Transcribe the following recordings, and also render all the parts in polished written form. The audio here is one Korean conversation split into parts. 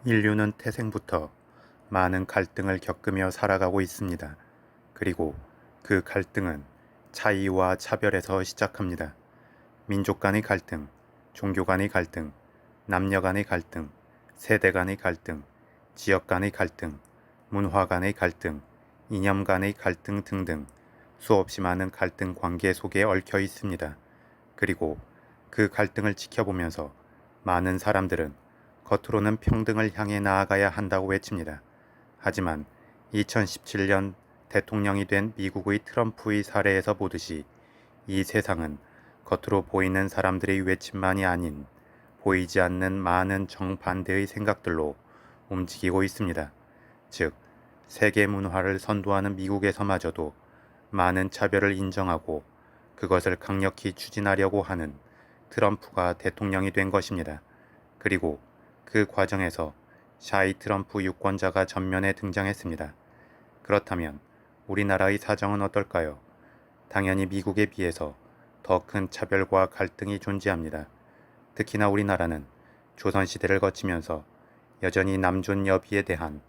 인류는 태생부터 많은 갈등을 겪으며 살아가고 있습니다. 그리고 그 갈등은 차이와 차별에서 시작합니다. 민족 간의 갈등, 종교 간의 갈등, 남녀 간의 갈등, 세대 간의 갈등, 지역 간의 갈등, 문화 간의 갈등, 이념 간의 갈등 등등 수없이 많은 갈등 관계 속에 얽혀 있습니다. 그리고 그 갈등을 지켜보면서 많은 사람들은 겉으로는 평등을 향해 나아가야 한다고 외칩니다. 하지만 2017년 대통령이 된 미국의 트럼프의 사례에서 보듯이 이 세상은 겉으로 보이는 사람들의 외침만이 아닌 보이지 않는 많은 정반대의 생각들로 움직이고 있습니다. 즉, 세계 문화를 선도하는 미국에서마저도 많은 차별을 인정하고 그것을 강력히 추진하려고 하는 트럼프가 대통령이 된 것입니다. 그리고 그 과정에서 샤이 트럼프 유권자가 전면에 등장했습니다. 그렇다면 우리나라의 사정은 어떨까요? 당연히 미국에 비해서 더 큰 차별과 갈등이 존재합니다. 특히나 우리나라는 조선시대를 거치면서 여전히 남존 여비에 대한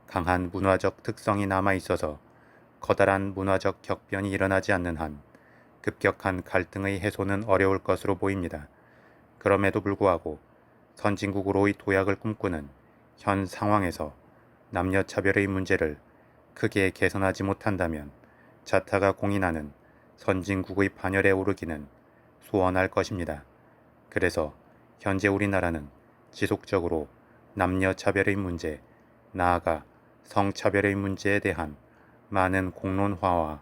강한 문화적 특성이 남아있어서 커다란 문화적 격변이 일어나지 않는 한 급격한 갈등의 해소는 어려울 것으로 보입니다. 그럼에도 불구하고 선진국으로의 도약을 꿈꾸는 현 상황에서 남녀차별의 문제를 크게 개선하지 못한다면 자타가 공인하는 선진국의 반열에 오르기는 소원할 것입니다. 그래서 현재 우리나라는 지속적으로 남녀차별의 문제, 나아가 성차별의 문제에 대한 많은 공론화와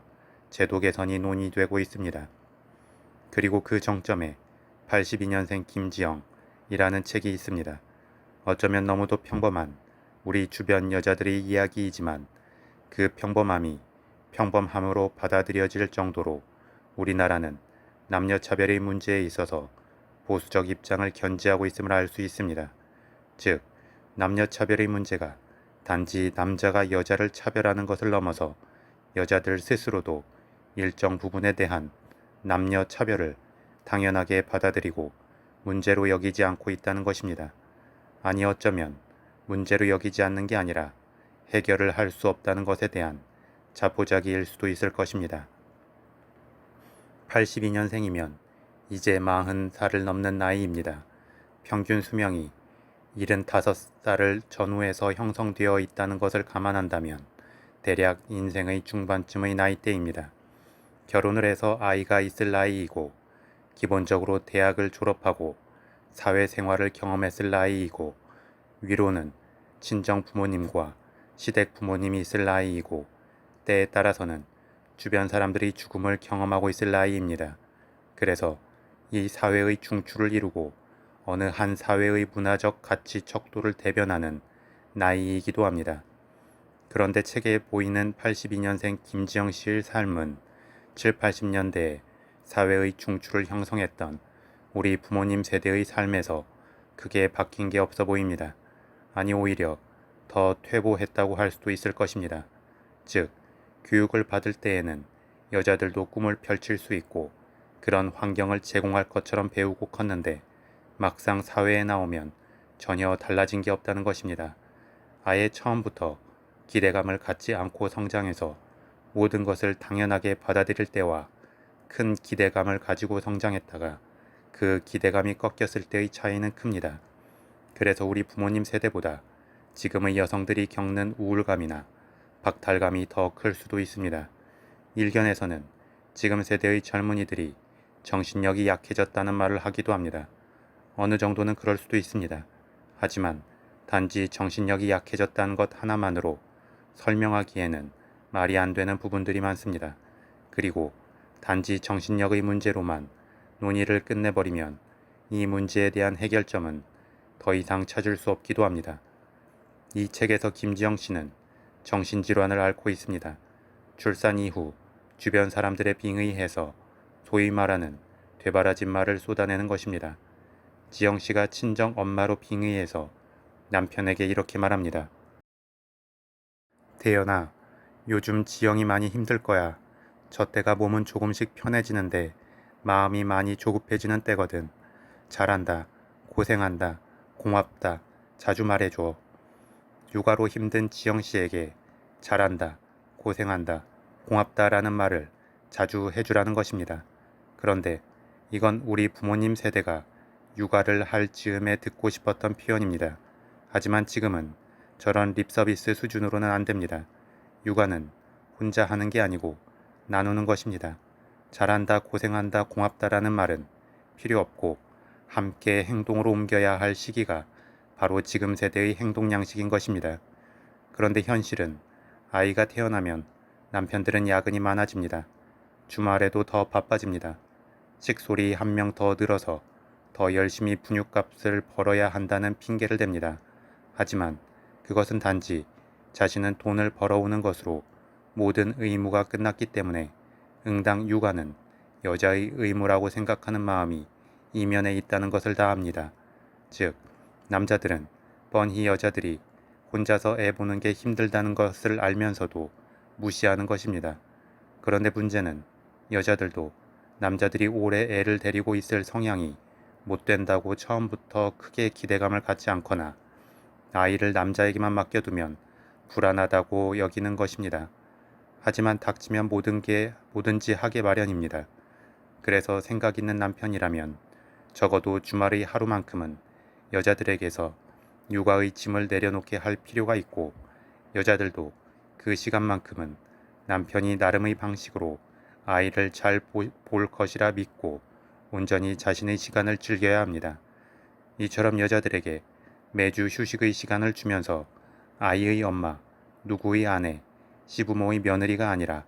제도 개선이 논의되고 있습니다. 그리고 그 정점에 82년생 김지영이라는 책이 있습니다. 어쩌면 너무도 평범한 우리 주변 여자들의 이야기이지만 그 평범함이 평범함으로 받아들여질 정도로 우리나라는 남녀차별의 문제에 있어서 보수적 입장을 견지하고 있음을 알 수 있습니다. 즉, 남녀차별의 문제가 단지 남자가 여자를 차별하는 것을 넘어서 여자들 스스로도 일정 부분에 대한 남녀차별을 당연하게 받아들이고 문제로 여기지 않고 있다는 것입니다. 아니 어쩌면 문제로 여기지 않는 게 아니라 해결을 할 수 없다는 것에 대한 자포자기일 수도 있을 것입니다. 82년생이면 이제 40살을 넘는 나이입니다. 평균 수명이 75살을 전후해서 형성되어 있다는 것을 감안한다면 대략 인생의 중반쯤의 나이대입니다. 결혼을 해서 아이가 있을 나이이고 기본적으로 대학을 졸업하고 사회생활을 경험했을 나이이고 위로는 친정 부모님과 시댁 부모님이 있을 나이이고 때에 따라서는 주변 사람들이 죽음을 경험하고 있을 나이입니다. 그래서 이 사회의 중추를 이루고 어느 한 사회의 문화적 가치 척도를 대변하는 나이이기도 합니다. 그런데 책에 보이는 82년생 김지영 씨의 삶은 7, 80년대에 사회의 중추를 형성했던 우리 부모님 세대의 삶에서 크게 바뀐 게 없어 보입니다. 아니 오히려 더 퇴보했다고 할 수도 있을 것입니다. 즉, 교육을 받을 때에는 여자들도 꿈을 펼칠 수 있고 그런 환경을 제공할 것처럼 배우고 컸는데 막상 사회에 나오면 전혀 달라진 게 없다는 것입니다. 아예 처음부터 기대감을 갖지 않고 성장해서 모든 것을 당연하게 받아들일 때와 큰 기대감을 가지고 성장했다가 그 기대감이 꺾였을 때의 차이는 큽니다. 그래서 우리 부모님 세대보다 지금의 여성들이 겪는 우울감이나 박탈감이 더 클 수도 있습니다. 일견에서는 지금 세대의 젊은이들이 정신력이 약해졌다는 말을 하기도 합니다. 어느 정도는 그럴 수도 있습니다. 하지만 단지 정신력이 약해졌다는 것 하나만으로 설명하기에는 말이 안 되는 부분들이 많습니다. 그리고 단지 정신력의 문제로만 논의를 끝내버리면 이 문제에 대한 해결점은 더 이상 찾을 수 없기도 합니다. 이 책에서 김지영 씨는 정신질환을 앓고 있습니다. 출산 이후 주변 사람들의 빙의에 해서 소위 말하는 되바라진 말을 쏟아내는 것입니다. 지영 씨가 친정 엄마로 빙의해서 남편에게 이렇게 말합니다. 대연아, 요즘 지영이 많이 힘들 거야. 저 때가 몸은 조금씩 편해지는데 마음이 많이 조급해지는 때거든. 잘한다, 고생한다, 고맙다, 자주 말해줘. 육아로 힘든 지영씨에게 잘한다, 고생한다, 고맙다라는 말을 자주 해주라는 것입니다. 그런데 이건 우리 부모님 세대가 육아를 할 즈음에 듣고 싶었던 표현입니다. 하지만 지금은 저런 립서비스 수준으로는 안 됩니다. 육아는 혼자 하는 게 아니고 나누는 것입니다. 잘한다, 고생한다, 고맙다라는 말은 필요 없고 함께 행동으로 옮겨야 할 시기가 바로 지금 세대의 행동 양식인 것입니다. 그런데 현실은 아이가 태어나면 남편들은 야근이 많아집니다. 주말에도 더 바빠집니다. 식솔이 한 명 더 늘어서 더 열심히 분유값을 벌어야 한다는 핑계를 댑니다. 하지만 그것은 단지 자신은 돈을 벌어오는 것으로 모든 의무가 끝났기 때문에 응당 육아는 여자의 의무라고 생각하는 마음이 이면에 있다는 것을 다 압니다. 즉, 남자들은 뻔히 여자들이 혼자서 애 보는 게 힘들다는 것을 알면서도 무시하는 것입니다. 그런데 문제는 여자들도 남자들이 오래 애를 데리고 있을 성향이 못 된다고 처음부터 크게 기대감을 갖지 않거나 아이를 남자에게만 맡겨두면 불안하다고 여기는 것입니다. 하지만 닥치면 뭐든지 하게 마련입니다. 그래서 생각 있는 남편이라면 적어도 주말의 하루만큼은 여자들에게서 육아의 짐을 내려놓게 할 필요가 있고 여자들도 그 시간만큼은 남편이 나름의 방식으로 아이를 잘 볼 것이라 믿고 온전히 자신의 시간을 즐겨야 합니다. 이처럼 여자들에게 매주 휴식의 시간을 주면서 아이의 엄마, 누구의 아내, 시부모의 며느리가 아니라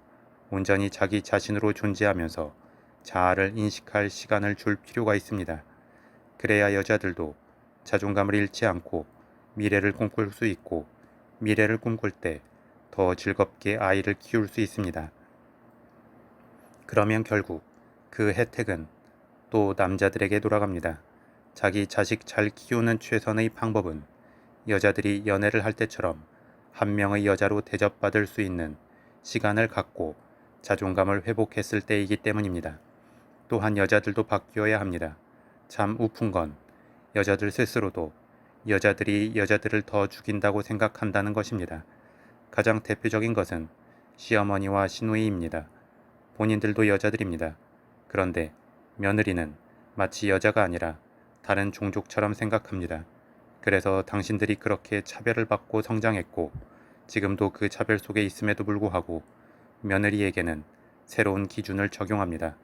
온전히 자기 자신으로 존재하면서 자아를 인식할 시간을 줄 필요가 있습니다. 그래야 여자들도 자존감을 잃지 않고 미래를 꿈꿀 수 있고 미래를 꿈꿀 때 더 즐겁게 아이를 키울 수 있습니다. 그러면 결국 그 혜택은 또 남자들에게 돌아갑니다. 자기 자식 잘 키우는 최선의 방법은 여자들이 연애를 할 때처럼 한 명의 여자로 대접받을 수 있는 시간을 갖고 자존감을 회복했을 때이기 때문입니다. 또한 여자들도 바뀌어야 합니다. 참 우픈 건 여자들 스스로도 여자들이 여자들을 더 죽인다고 생각한다는 것입니다. 가장 대표적인 것은 시어머니와 시누이입니다. 본인들도 여자들입니다. 그런데 며느리는 마치 여자가 아니라 다른 종족처럼 생각합니다. 그래서 당신들이 그렇게 차별을 받고 성장했고 지금도 그 차별 속에 있음에도 불구하고 며느리에게는 새로운 기준을 적용합니다.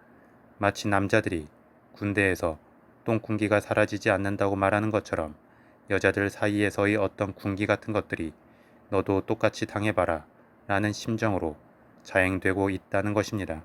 마치 남자들이 군대에서 똥군기가 사라지지 않는다고 말하는 것처럼 여자들 사이에서의 어떤 군기 같은 것들이 너도 똑같이 당해봐라 라는 심정으로 자행되고 있다는 것입니다.